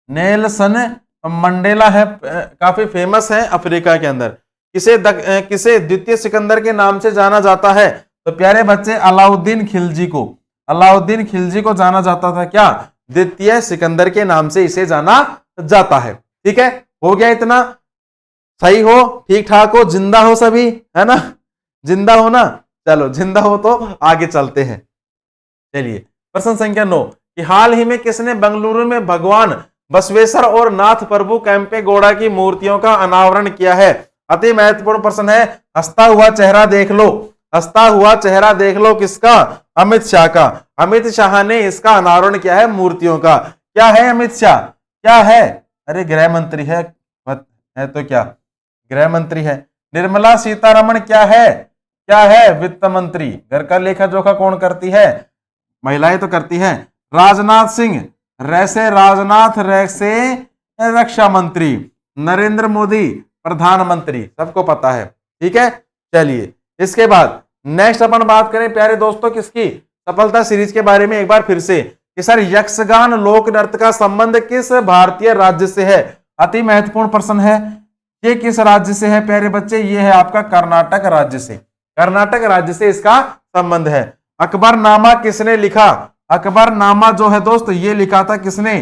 नेल्सन मंडेला है, काफी फेमस है अफ्रीका के अंदर। किसे द्वितीय सिकंदर के नाम से जाना जाता है, तो प्यारे बच्चे अलाउद्दीन खिलजी को। अलाउद्दीन खिलजी को जाना जाता था क्या, द्वितीय सिकंदर के नाम से इसे जाना जाता है। ठीक है, हो गया इतना? सही हो, ठीक ठाक हो, जिंदा हो सभी, है ना? जिंदा हो ना? चलो जिंदा हो तो आगे चलते हैं। चलिए प्रश्न संख्या 9 कि हाल ही में किसने बेंगलुरु में भगवान बसवेश्वर और नाथ प्रभु केम्पेगौड़ा की मूर्तियों का अनावरण किया है? अति महत्वपूर्ण प्रश्न है। हंसता हुआ चेहरा देख लो, हंसता हुआ चेहरा देख लो, किसका? अमित शाह का। अमित शाह ने इसका अनावरण किया है मूर्तियों का। क्या है अमित शाह? क्या है? अरे गृह मंत्री है तो क्या गृह मंत्री है। निर्मला सीतारमण क्या है? क्या है? वित्त मंत्री। घर का लेखा जोखा कौन करती है? महिलाएं तो करती हैं। राजनाथ सिंह रैसे राजनाथ रैसे रक्षा मंत्री। नरेंद्र मोदी प्रधानमंत्री, सबको पता है। ठीक है, चलिए इसके बाद नेक्स्ट अपन बात करें प्यारे दोस्तों किसकी? सफलता सीरीज के बारे में एक बार फिर से कि सर यक्षगान लोक नृत्य का संबंध किस भारतीय राज्य से है? अति महत्वपूर्ण प्रश्न है। ये किस राज्य से है प्यारे बच्चे? ये है आपका कर्नाटक राज्य से। कर्नाटक राज्य से इसका संबंध है। अकबरनामा किसने लिखा? अकबरनामा जो है दोस्त ये लिखा था किसने?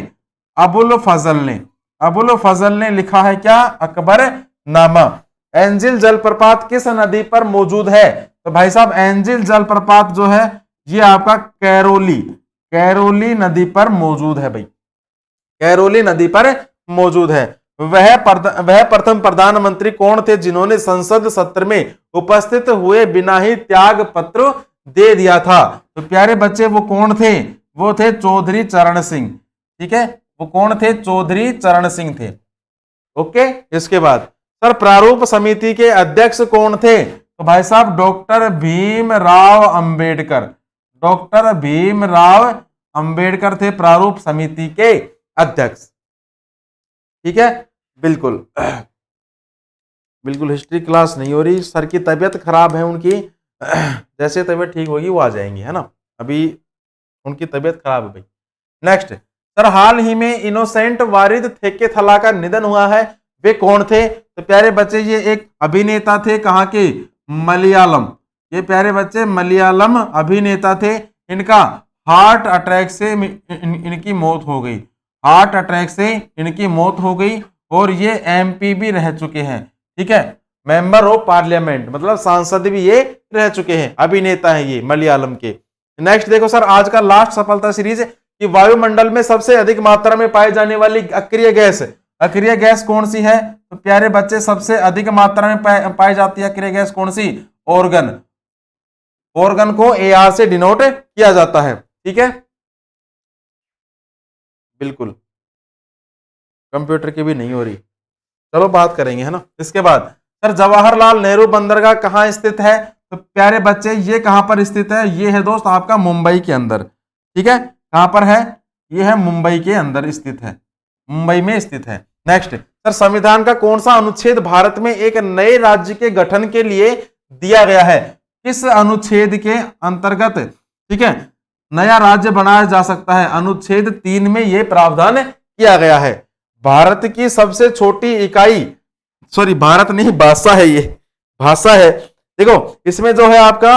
अबुल फजल ने। अबुल फजल ने लिखा है क्या? अकबरनामा। एंजिल जलप्रपात किस नदी पर मौजूद है? तो भाई साहब एंजिल जलप्रपात जो है ये आपका कैरोली नदी पर मौजूद है भाई, कैरोली नदी पर मौजूद है। वह प्रथम प्रधानमंत्री कौन थे जिन्होंने संसद सत्र में उपस्थित हुए बिना ही त्याग पत्र दे दिया था? तो प्यारे बच्चे वो कौन थे? वो थे चौधरी चरण सिंह। ठीक है, वो कौन थे? चौधरी चरण सिंह थे। ओके, इसके बाद सर प्रारूप समिति के अध्यक्ष कौन थे? तो भाई साहब डॉक्टर भीमराव अंबेडकर। डॉक्टर भीमराव अंबेडकर थे प्रारूप समिति के अध्यक्ष। ठीक है, बिल्कुल बिल्कुल हिस्ट्री क्लास नहीं हो रही, सर की तबीयत खराब है उनकी, जैसे तबीयत ठीक होगी वो आ जाएंगी, है ना? अभी उनकी तबीयत खराब है भाई। नेक्स्ट सर हाल ही में इनोसेंट वारिद थेक्केथला का निधन हुआ है, वे कौन थे? तो प्यारे बच्चे ये एक अभिनेता थे, कहाँ के? मलयालम। ये प्यारे बच्चे मलयालम अभिनेता थे। इनका हार्ट अटैक से इनकी मौत हो गई। हार्ट अटैक से इनकी मौत हो गई और ये एमपी भी रह चुके हैं। ठीक है, मेंबर ऑफ पार्लियामेंट मतलब सांसद भी ये रह चुके हैं, अभिनेता हैं ये मलयालम के। नेक्स्ट देखो सर आज का लास्ट सफलता सीरीज कि वायुमंडल में सबसे अधिक मात्रा में पाई जाने वाली अक्रिय गैस, अक्रिय गैस कौन सी है? तो प्यारे बच्चे सबसे अधिक मात्रा में पाई जाती है अक्रिय गैस कौन सी? ऑर्गन। ऑर्गन को AR से डिनोट किया जाता है। ठीक है, बिल्कुल कंप्यूटर की भी नहीं हो रही, चलो बात करेंगे, है ना? इसके बाद सर जवाहरलाल नेहरू बंदरगाह कहाँ स्थित है? तो प्यारे बच्चे ये कहां पर स्थित है? ये है दोस्त आपका मुंबई के अंदर। ठीक है, कहां पर है? ये है मुंबई के अंदर स्थित है, मुंबई में स्थित है। नेक्स्ट सर संविधान का कौन सा अनुच्छेद भारत में एक नए राज्य के गठन के लिए दिया गया है? किस अनुच्छेद के अंतर्गत ठीक है नया राज्य बनाया जा सकता है? अनुच्छेद 3 में यह प्रावधान किया गया है। भारत की सबसे छोटी इकाई, सॉरी भारत नहीं भाषा है, ये भाषा है। देखो इसमें जो है आपका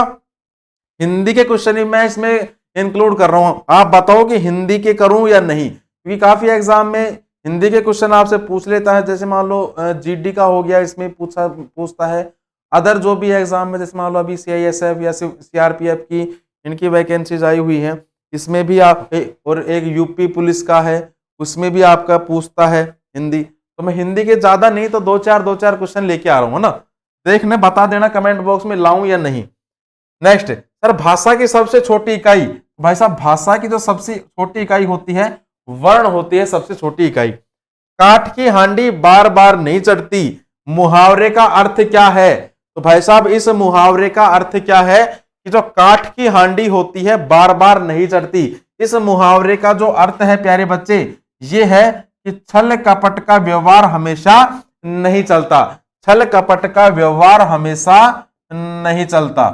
हिंदी के क्वेश्चन मैं इसमें इंक्लूड कर रहा हूं, आप बताओ कि हिंदी के करूं या नहीं, क्योंकि काफी एग्जाम में हिंदी के क्वेश्चन आपसे पूछ लेता है। जैसे मान लो GD का हो गया, इसमें पूछता है। अदर जो भी एग्जाम में जैसे मान लो अभी CISF या CRPF की इनकी वैकेंसीज आई हुई हैं, इसमें भी आप और एक UP पुलिस का है, उसमें भी आपका पूछता है हिंदी। तो मैं हिंदी के ज्यादा नहीं तो दो चार क्वेश्चन लेके आ रहा हूं ना, देखने बता देना कमेंट बॉक्स में लाऊं या नहीं। नेक्स्ट सर भाषा की सबसे छोटी इकाई, भाई साहब भाषा की जो सबसे छोटी इकाई होती है वर्ण होती है सबसे छोटी इकाई। काठ की हांडी बार बार नहीं चढ़ती, मुहावरे का अर्थ क्या है? तो भाई साहब इस मुहावरे का अर्थ क्या है कि जो काठ की हांडी होती है बार बार नहीं चढ़ती, इस मुहावरे का जो अर्थ है प्यारे बच्चे ये है कि छल कपट का व्यवहार हमेशा नहीं चलता। छल कपट का व्यवहार हमेशा नहीं चलता।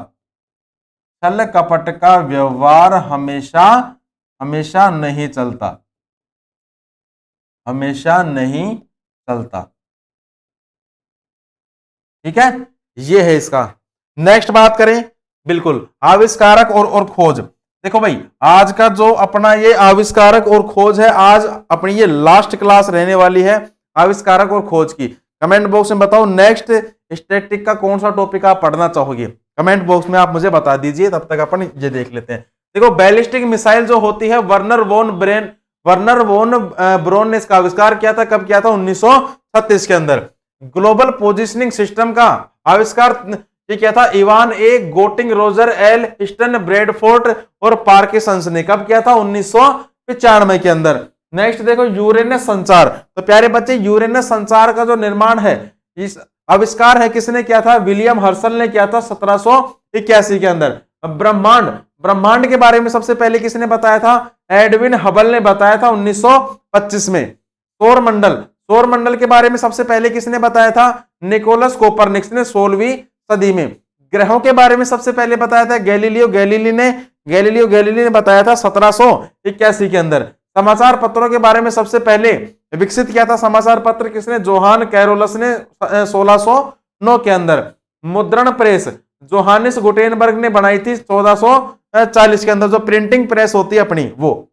छल कपट का व्यवहार हमेशा नहीं चलता, हमेशा नहीं चलता। ठीक है, ये है इसका। नेक्स्ट बात करें बिल्कुल आविष्कारक और खोज। देखो भाई, आज का जो अपना ये आविष्कारक और खोज है, आज अपनी ये लास्ट क्लास रहने वाली है आविष्कारक और खोज की। कमेंट बॉक्स में बताओ नेक्स्ट स्टैटिस्टिक का कौन सा टॉपिक आप पढ़ना चाहोगे, कमेंट बॉक्स में आप मुझे बता दीजिए। तब तक अपन ये देख लेते हैं। देखो, बैलिस्टिक मिसाइल जो होती है, वर्नर वोन ब्रोन ने इसका आविष्कार किया था। कब किया था? 1936 के अंदर। ग्लोबल पोजिशनिंग सिस्टम का आविष्कार ये क्या था? इवान ए गोटिंग, रोजर एल हिस्टन, ब्रैडफोर्ड और पार्किंसंस ने कब किया था? 1995 के अंदर। नेक्स्ट देखो, यूरेनस संचार। तो प्यारे बच्चे, यूरेनस संचार का जो निर्माण है, इस आविष्कार है किसने किया था? विलियम हर्सल ने किया था 1781 के अंदर। ब्रह्मांड के बारे में सबसे पहले किसने बताया था? एडविन हबल ने बताया था 1925 में। सौरमंडल के बारे में सबसे पहले किसने बताया था? निकोलस कोपरनिकस ने 16वीं सदी में। ग्रहों के बारे में सबसे पहले बताया था गैलीलियो गैलीली ने बताया था 1781 के अंदर। समाचार पत्रों के बारे में सबसे पहले विकसित किया था समाचार पत्र किसने? जोहान कैरोलस ने 1609 के अंदर। मुद्रण प्रेस जोहानिस गुटेनबर्ग ने बनाई थी 1440 के अंदर, जो प्रिंटिंग प्रेस होती है अपनी वो।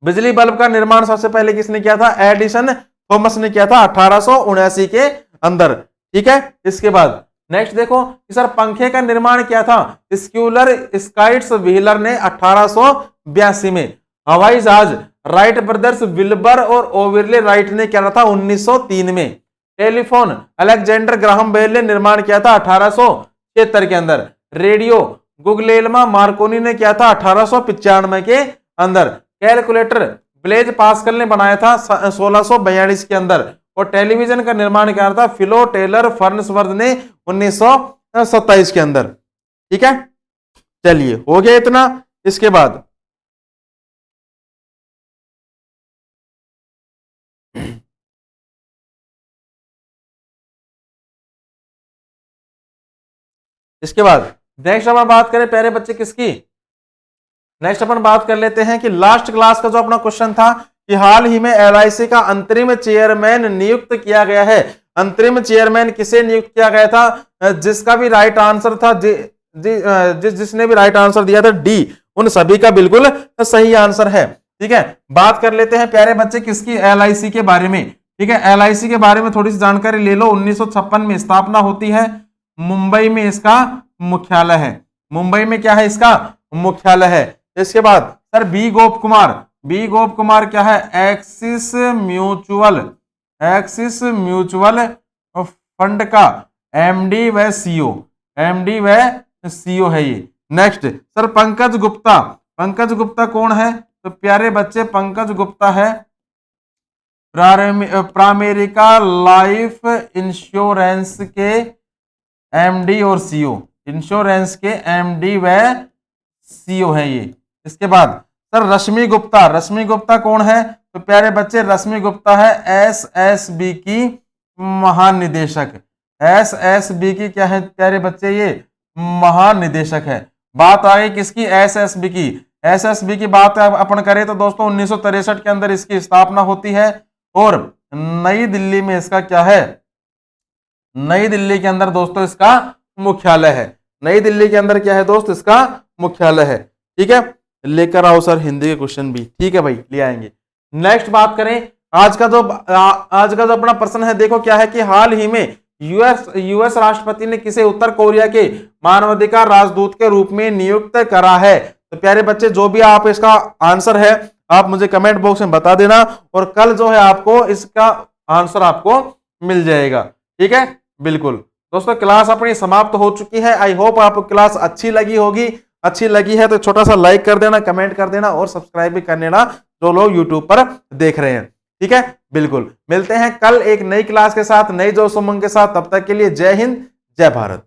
बिजली बल्ब का निर्माण सबसे पहले किसने किया था? एडिसन थॉमस ने किया था 1879 के अंदर। ठीक है, इसके बाद नेक्स्ट देखो कि सर पंखे का निर्माण किया था? स्क्यूलर स्काइट्स व्हीलर ने 1882 में। हवाई जहाज राइट ब्रदर्स विल्बर और ओविरले राइट ने किया था 1903 में। टेलीफोन अलेक्जेंडर ग्राहम बेल ने निर्माण किया था 1876 के अंदर। रेडियो गुगलेल्मा मार्कोनी ने किया था 1895 के अंदर। कैलकुलेटर ब्लेज पास्कल ने बनाया था 1642 के अंदर। और टेलीविजन का निर्माण किया था फिलो टेलर फर्न्सवर्थ ने 1927 के अंदर। ठीक है, चलिए हो गया इतना। इसके बाद नेक्स्ट अपन बात करें प्यारे बच्चे किसकी? नेक्स्ट अपन बात कर लेते हैं कि लास्ट क्लास का जो अपना क्वेश्चन था कि हाल ही में एलआईसी का अंतरिम चेयरमैन नियुक्त किया गया है। अंतरिम चेयरमैन किसे नियुक्त किया गया था? जिसका भी राइट आंसर था जिसने भी राइट आंसर दिया था डी, उन सभी का बिल्कुल सही आंसर है। ठीक है, बात कर लेते हैं प्यारे बच्चे किसकी? एलआईसी के बारे में। ठीक है, एलआईसी के बारे में थोड़ी सी जानकारी ले लो। 1956 में स्थापना होती है। मुंबई में इसका मुख्यालय है। मुंबई में क्या है? इसका मुख्यालय है। इसके बाद सर बी गोप कुमार क्या है? एक्सिस म्यूचुअल फंड का एमडी व सीईओ है ये। नेक्स्ट सर पंकज गुप्ता कौन है? तो प्यारे बच्चे पंकज गुप्ता है प्रामेरिका लाइफ इंश्योरेंस के एमडी और सीईओ। इंश्योरेंस के एमडी व सीईओ है ये। इसके बाद सर रश्मि गुप्ता कौन है? तो प्यारे बच्चे रश्मि गुप्ता है एसएसबी की महानिदेशक। एसएसबी की क्या है प्यारे बच्चे? ये महानिदेशक है। बात आ गई किसकी? एसएसबी की। एसएसबी की बात अपन करें तो दोस्तों 1963 के अंदर इसकी स्थापना होती है और नई दिल्ली में इसका क्या है? नई दिल्ली के अंदर दोस्तों इसका मुख्यालय है। नई दिल्ली के अंदर क्या है दोस्त? इसका मुख्यालय है। ठीक है, लेकर आओ सर हिंदी के क्वेश्चन भी। ठीक है भाई, ले आएंगे। नेक्स्ट बात करें आज का जो अपना प्रश्न है, देखो क्या है कि हाल ही में यूएस राष्ट्रपति ने किसे उत्तर कोरिया के मानवाधिकार राजदूत के रूप में नियुक्त करा है? तो प्यारे बच्चे जो भी आप इसका आंसर है आप मुझे कमेंट बॉक्स में बता देना और कल जो है आपको इसका आंसर आपको मिल जाएगा। ठीक है, बिल्कुल दोस्तों क्लास अपनी समाप्त हो चुकी है। आई होप आपको क्लास अच्छी लगी होगी। अच्छी लगी है तो छोटा सा लाइक कर देना, कमेंट कर देना और सब्सक्राइब भी कर लेना जो लोग यूट्यूब पर देख रहे हैं। ठीक है, बिल्कुल मिलते हैं कल एक नई क्लास के साथ, नई जोश उमंग के साथ। तब तक के लिए जय हिंद, जय भारत।